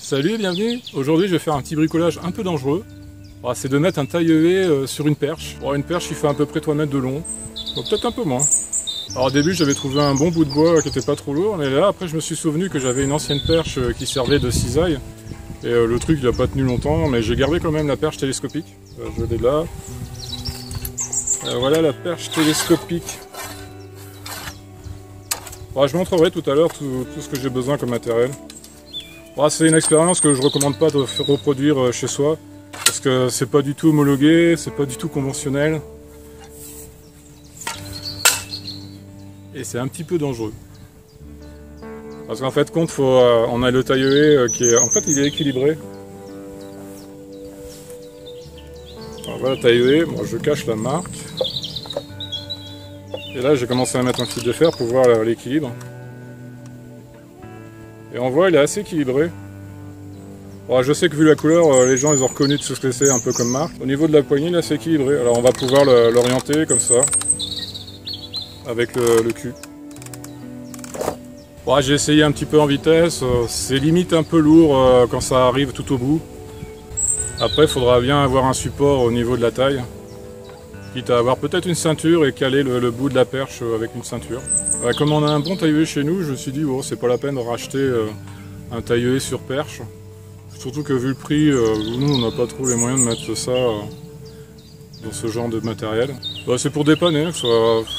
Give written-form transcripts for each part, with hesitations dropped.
Salut et bienvenue. Aujourd'hui je vais faire un petit bricolage un peu dangereux. C'est de mettre un taille-haie sur une perche. Une perche qui fait à peu près 3 mètres de long, peut-être un peu moins. Alors au début j'avais trouvé un bon bout de bois qui était pas trop lourd, mais là après je me suis souvenu que j'avais une ancienne perche qui servait de cisaille. Et le truc il a pas tenu longtemps, mais j'ai gardé quand même la perche télescopique. Je l'ai là. Voilà la perche télescopique. Je vous montrerai tout à l'heure tout ce que j'ai besoin comme matériel. C'est une expérience que je recommande pas de reproduire chez soi, parce que c'est pas du tout homologué, c'est pas du tout conventionnel. Et c'est un petit peu dangereux. Parce qu'en fait, on a le taille-haie qui est... En fait, il est équilibré. Alors voilà le taille-haie, moi je cache la marque. Et là, j'ai commencé à mettre un fil de fer pour voir l'équilibre. Et on voit, il est assez équilibré. Je sais que vu la couleur, les gens ils ont reconnu de ce que c'est, un peu comme marque. Au niveau de la poignée, il est assez équilibré. Alors on va pouvoir l'orienter comme ça, avec le cul. J'ai essayé un petit peu en vitesse, c'est limite un peu lourd quand ça arrive tout au bout. Après, il faudra bien avoir un support au niveau de la taille. Quitte à avoir peut-être une ceinture et caler le bout de la perche avec une ceinture. Comme on a un bon taille-haie chez nous, je me suis dit, c'est pas la peine de racheter un taille-haie sur perche. Surtout que vu le prix, nous on n'a pas trop les moyens de mettre ça dans ce genre de matériel. C'est pour dépanner,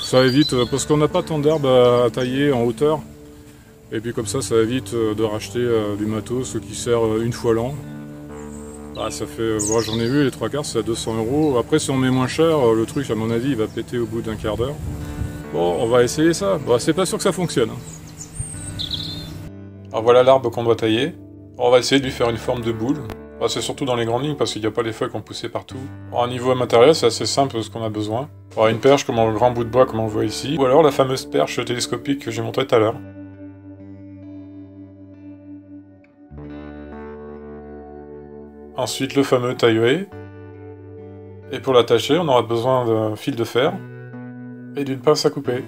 ça évite, parce qu'on n'a pas tant d'herbe à tailler en hauteur. Et puis comme ça évite de racheter du matos qui sert une fois l'an. Ça fait, j'en ai vu les 3/4, c'est à 200 €. Après si on met moins cher, le truc à mon avis il va péter au bout d'un quart d'heure. On va essayer ça. C'est pas sûr que ça fonctionne. Alors voilà l'arbre qu'on doit tailler. On va essayer de lui faire une forme de boule. C'est surtout dans les grandes lignes parce qu'il n'y a pas les feuilles qui ont poussé partout. Au niveau matériel, c'est assez simple ce qu'on a besoin. Une perche comme un grand bout de bois comme on le voit ici. Ou alors la fameuse perche télescopique que j'ai montré tout à l'heure. Ensuite le fameux taille-haie. Et pour l'attacher, on aura besoin d'un fil de fer et d'une pince à couper.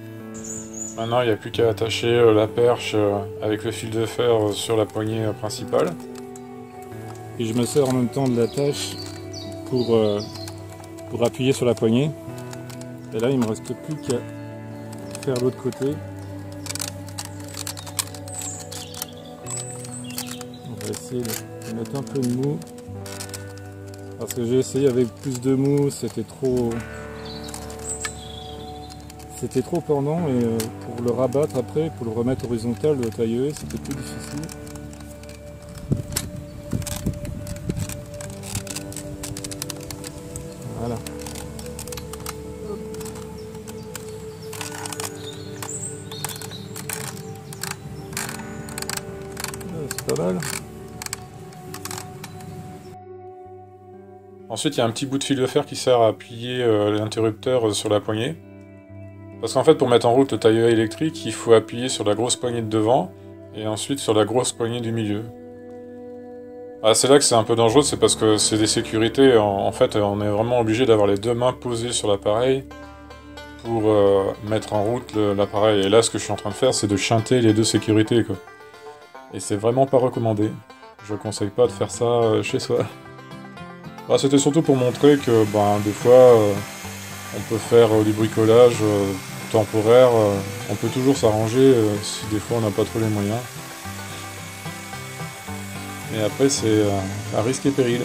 Maintenant, il n'y a plus qu'à attacher la perche avec le fil de fer sur la poignée principale. Et je me sers en même temps de l'attache pour appuyer sur la poignée. Et là, il ne me reste plus qu'à faire l'autre côté. On va essayer de mettre un peu de mou. Parce que j'ai essayé avec plus de mou, c'était trop pendant, et pour le rabattre après, pour le remettre horizontal, le taille-haie, c'était plus difficile. Voilà. C'est pas mal. Ensuite, il y a un petit bout de fil de fer qui sert à appuyer l'interrupteur sur la poignée. Parce qu'en fait, pour mettre en route le taille-haie électrique, il faut appuyer sur la grosse poignée de devant et ensuite sur la grosse poignée du milieu. C'est là que c'est un peu dangereux, c'est parce que c'est des sécurités. En fait, on est vraiment obligé d'avoir les deux mains posées sur l'appareil pour mettre en route l'appareil. Et là, ce que je suis en train de faire, c'est de chanter les deux sécurités, quoi. Et c'est vraiment pas recommandé. Je conseille pas de faire ça chez soi. C'était surtout pour montrer que des fois, on peut faire du bricolage temporaire, on peut toujours s'arranger si des fois on n'a pas trop les moyens. Mais après c'est à risque et péril.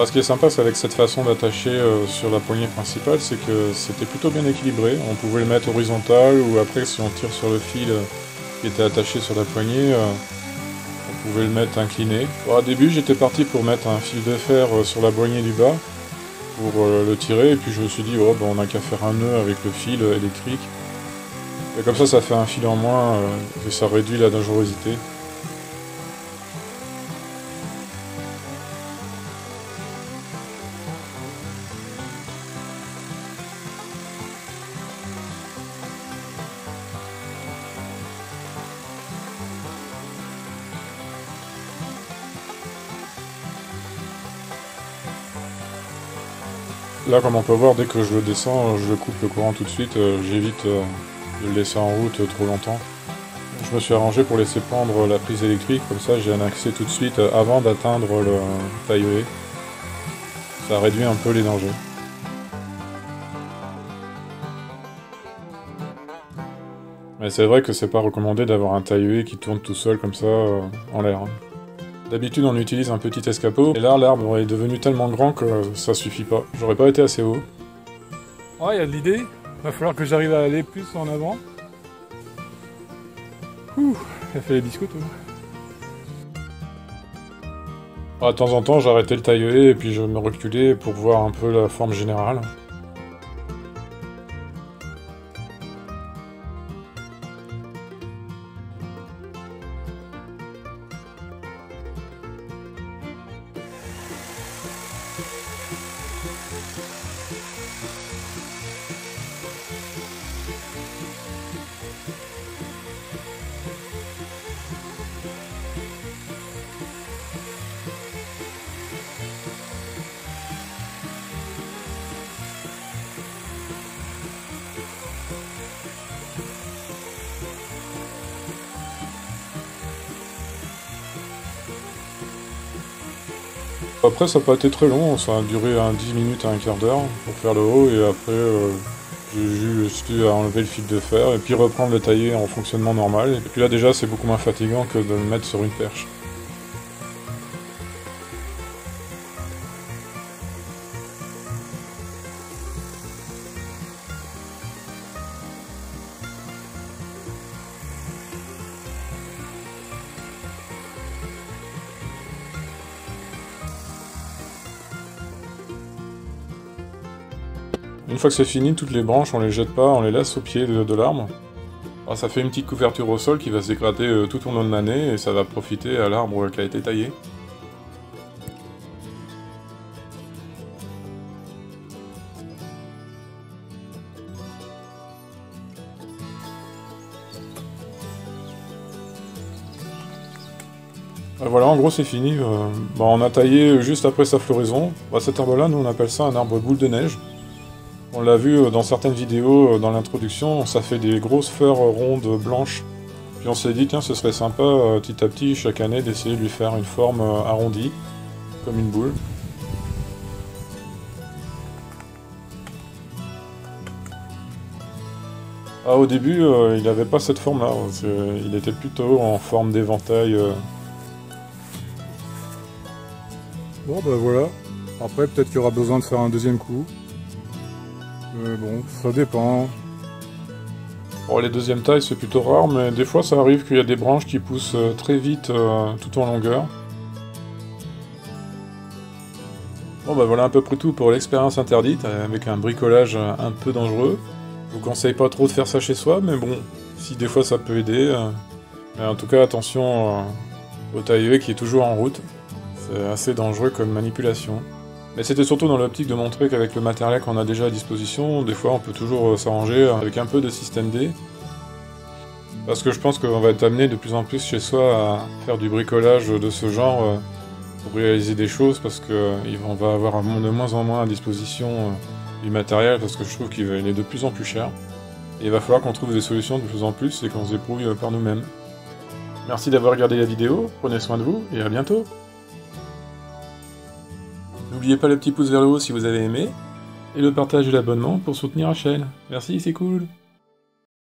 Ce qui est sympa c'est avec cette façon d'attacher sur la poignée principale, c'est que c'était plutôt bien équilibré. On pouvait le mettre horizontal ou après si on tire sur le fil qui était attaché sur la poignée, on pouvait le mettre incliné. Au début j'étais parti pour mettre un fil de fer sur la poignée du bas pour le tirer, et puis je me suis dit on n'a qu'à faire un nœud avec le fil électrique. Et comme ça fait un fil en moins et ça réduit la dangerosité. Là, comme on peut voir, dès que je le descends, je coupe le courant tout de suite, j'évite de le laisser en route trop longtemps. Je me suis arrangé pour laisser prendre la prise électrique, comme ça j'ai un accès tout de suite avant d'atteindre le taille-haie. Ça réduit un peu les dangers. Mais c'est vrai que c'est pas recommandé d'avoir un taille-haie qui tourne tout seul comme ça en l'air. D'habitude on utilise un petit escapeau, et là l'arbre est devenu tellement grand que ça suffit pas. J'aurais pas été assez haut. Ouais, il y a de l'idée. Va falloir que j'arrive à aller plus en avant. Ouh, ça fait les biscuits tout. De temps en temps j'arrêtais le taille-haie et puis je me reculais pour voir un peu la forme générale. Après ça n'a pas été très long, ça a duré 10 minutes à un quart d'heure pour faire le haut et après j'ai juste eu à enlever le fil de fer et puis reprendre le tailler en fonctionnement normal. Et puis là déjà c'est beaucoup moins fatigant que de le mettre sur une perche. Une fois que c'est fini, toutes les branches, on les jette pas, on les laisse au pied de l'arbre. Ça fait une petite couverture au sol qui va se dégrader tout au long de l'année et ça va profiter à l'arbre qui a été taillé. Voilà, en gros c'est fini. On a taillé juste après sa floraison. Cet arbre-là, nous on appelle ça un arbre boule de neige. On l'a vu dans certaines vidéos, dans l'introduction, ça fait des grosses fleurs rondes blanches. Puis on s'est dit, tiens, ce serait sympa, petit à petit, chaque année, d'essayer de lui faire une forme arrondie, comme une boule. Au début, il n'avait pas cette forme-là, il était plutôt en forme d'éventail. Bon, bah voilà. Après, peut-être qu'il y aura besoin de faire un deuxième coup. Bon, ça dépend. Bon, les deuxièmes tailles, c'est plutôt rare, mais des fois, ça arrive qu'il y a des branches qui poussent très vite, tout en longueur. Bon, bah voilà à peu près tout pour l'expérience interdite, avec un bricolage un peu dangereux. Je vous conseille pas trop de faire ça chez soi, mais bon, si des fois ça peut aider. Mais en tout cas, attention au taille-haie qui est toujours en route. C'est assez dangereux comme manipulation. Mais c'était surtout dans l'optique de montrer qu'avec le matériel qu'on a déjà à disposition, des fois on peut toujours s'arranger avec un peu de système D. Parce que je pense qu'on va être amené de plus en plus chez soi à faire du bricolage de ce genre pour réaliser des choses, parce qu'on va avoir de moins en moins à disposition du matériel, parce que je trouve qu'il est de plus en plus cher. Et il va falloir qu'on trouve des solutions de plus en plus et qu'on se débrouille par nous-mêmes. Merci d'avoir regardé la vidéo, prenez soin de vous et à bientôt. N'oubliez pas le petit pouce vers le haut si vous avez aimé, et le partage et l'abonnement pour soutenir la chaîne. Merci, c'est cool.